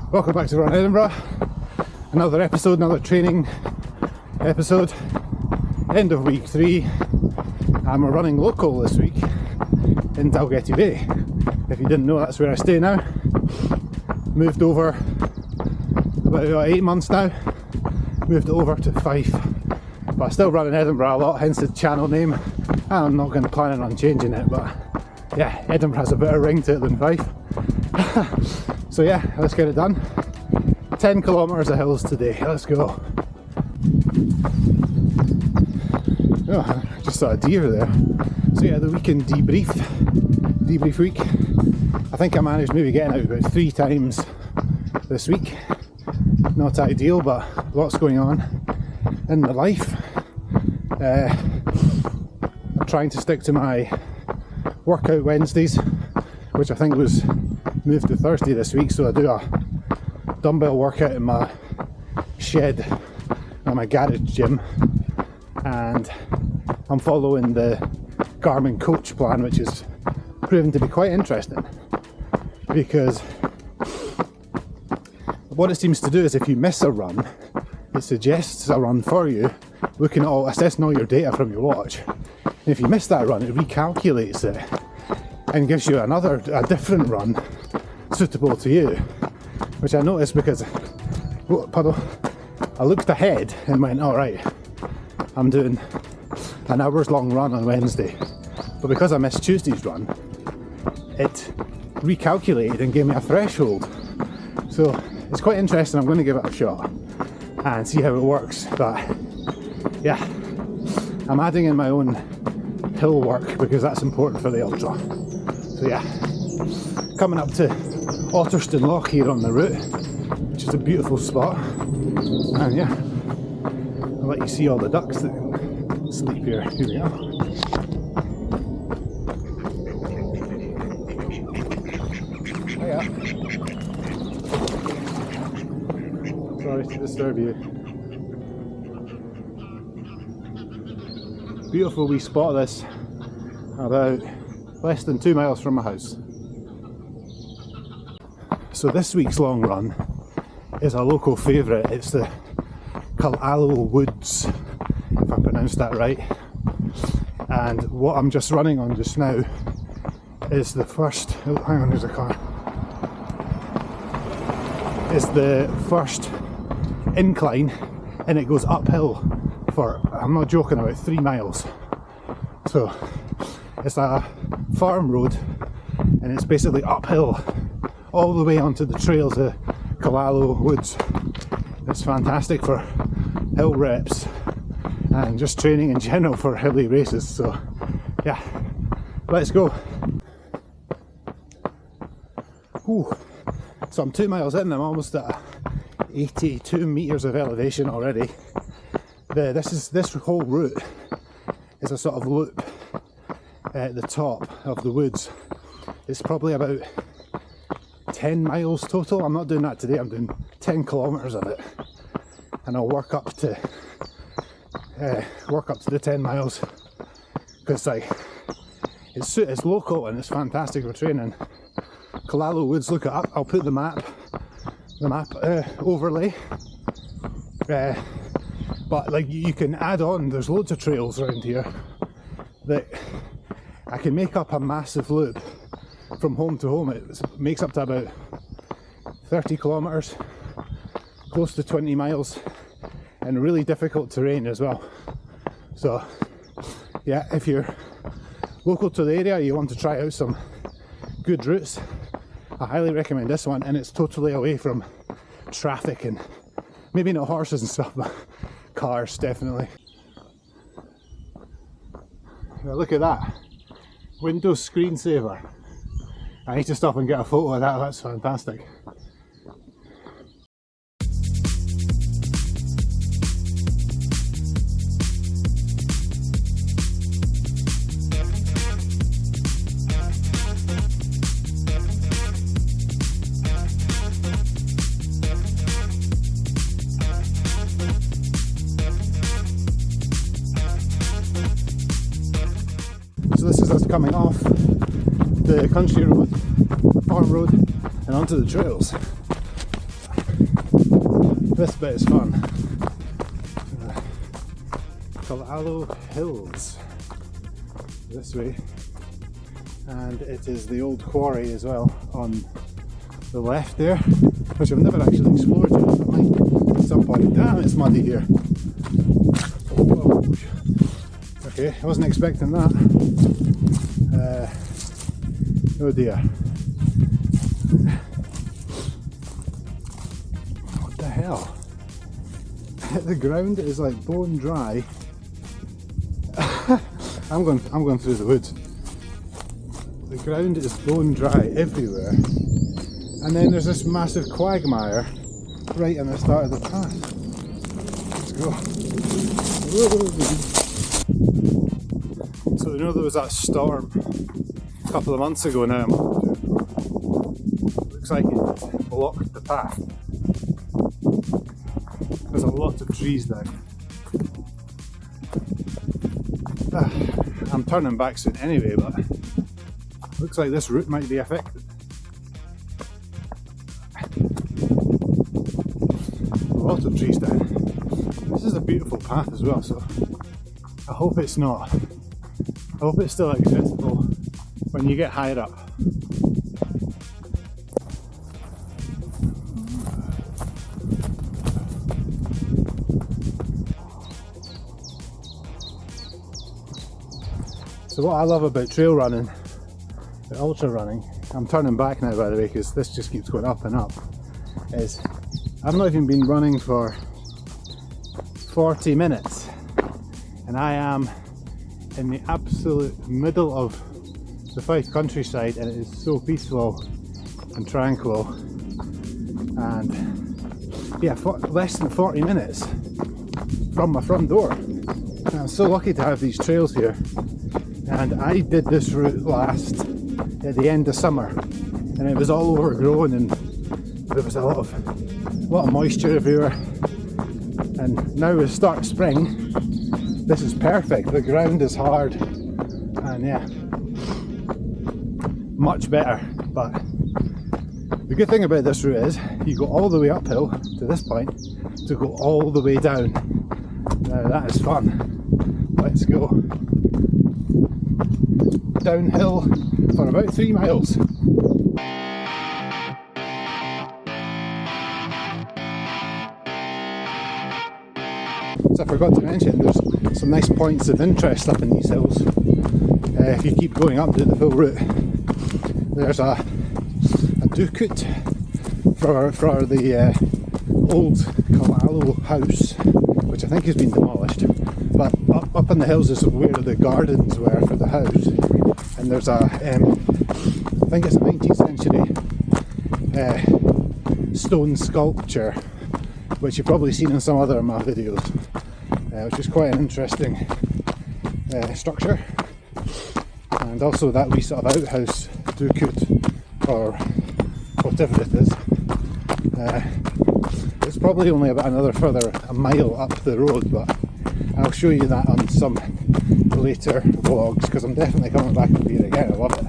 Welcome back to Run Edinburgh. Another episode, another training episode. End of week 3, and we're running local this week in Dalgety Bay. If you didn't know, that's where I stay now. Moved over about 8 months now. Moved over to Fife, but I still run in Edinburgh a lot, hence the channel name. And I'm not going to plan on changing it, but yeah, Edinburgh has a better ring to it than Fife. So yeah, let's get it done. 10 kilometres of hills today, let's go. Oh, I just saw a deer there. So yeah, the weekend debrief week. I think I managed maybe getting out about 3 times this week. Not ideal, but lots going on in my life. I'm trying to stick to my workout Wednesdays, which I think was moved to Thursday this week, so I do a dumbbell workout in my shed at my garage gym, and I'm following the Garmin coach plan, which is proven to be quite interesting, because what it seems to do is if you miss a run, it suggests a run for you, assessing all your data from your watch. And if you miss that run, it recalculates it and gives you a different run suitable to you, which I noticed because I looked ahead and went, all right, I'm doing an hour's long run on Wednesday, but because I missed Tuesday's run, it recalculated and gave me a threshold. So it's quite interesting. I'm going to give it a shot and see how it works. But yeah, I'm adding in my own hill work because that's important for the ultra. So yeah, coming up to Otterston Loch here on the route, which is a beautiful spot. And yeah, I'll let you see all the ducks that sleep here. Here we go. Sorry to disturb you. Beautiful wee spot this, about less than 2 miles from my house. So this week's long run is a local favourite. It's the Cullaloe Woods, if I pronounced that right. And what I'm just running on just now is the first, oh hang on, there's a car. Is the first incline, and it goes uphill for, I'm not joking, about 3 miles. So it's a farm road, and it's basically uphill all the way onto the trails of Cullaloe Woods. It's fantastic for hill reps and just training in general for hilly races. So yeah, let's go. Whew. So I'm 2 miles in, I'm almost at 82 metres of elevation already. This whole route is a sort of loop at the top of the woods. It's probably about 10 miles total. I'm not doing that today, I'm doing 10 kilometres of it. And I'll work up to the 10 miles, because like it's local and it's fantastic for training. Cullaloe Woods, look it up. I'll put the map overlay. But like you can add on, there's loads of trails around here that I can make up a massive loop from home to home. It makes up to about 30 kilometres, close to 20 miles, and really difficult terrain as well. So yeah, if you're local to the area, you want to try out some good routes, I highly recommend this one, and it's totally away from traffic and maybe not horses and stuff, but cars definitely. Now look at that, Windows screensaver. I need to stop and get a photo of that, that's fantastic. So this is us coming off the country road, farm road, and onto the trails. This bit is fun. Cullaloe Hills this way, and it is the old quarry as well on the left there, which I've never actually explored yet. I might at some point. Damn, it's muddy here. Whoa. Okay, I wasn't expecting that. Oh dear. What the hell? The ground is like bone dry. I'm going through the woods. The ground is bone dry everywhere, and then there's this massive quagmire right in the start of the path. Let's go. Whoa. So you know there was that storm a couple of months ago now. Looks like it blocked the path. There's a lot of trees down. I'm turning back soon anyway, but looks like this route might be affected. A lot of trees down. This is a beautiful path as well, so I hope it's not. I hope it's still accessible when you get higher up. So what I love about trail running, ultra running, I'm turning back now by the way because this just keeps going up and up, is I've not even been running for 40 minutes and I am in the absolute middle of the Fife countryside, and it is so peaceful and tranquil, and yeah, less than 40 minutes from my front door. And I'm so lucky to have these trails here. And I did this route last at the end of summer, and it was all overgrown and there was a lot of moisture everywhere. And now with the start of spring, this is perfect. The ground is hard and yeah, much better. But the good thing about this route is you go all the way uphill to this point to go all the way down. Now that is fun. Let's go. Downhill for about 3 miles. So I forgot to mention there's some nice points of interest up in these hills. If you keep going up to the full route, there's a dookoot for the old Cullaloe house, which I think has been demolished. But up in the hills is where the gardens were for the house. And there's a, I think it's a 19th century stone sculpture, which you've probably seen in some other of my videos, which is quite an interesting structure. And also that wee sort of outhouse dookoot, or whatever it is. It's probably only about a mile up the road, but I'll show you that on some later vlogs, because I'm definitely coming back up here again. I love it.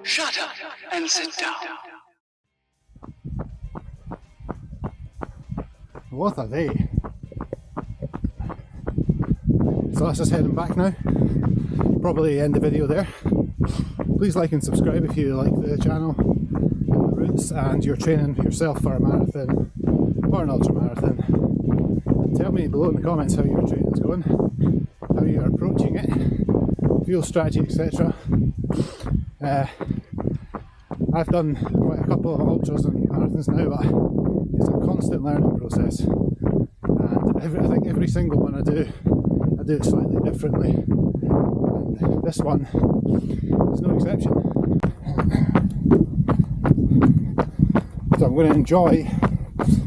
Shut up and sit down. What a day. So that's us heading back now. Probably end the video there. Please like and subscribe if you like the channel and the routes, and you're training yourself for a marathon or an ultra marathon. Tell me below in the comments how your training's going, how you're approaching it, fuel strategy, etc. I've done quite a couple of ultras and marathons now, but it's a constant learning process, and I think every single one I do it slightly differently, and this one is no exception. So I'm going to enjoy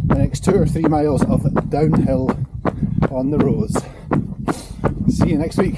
the next 2 or 3 miles of downhill on the roads. See you next week.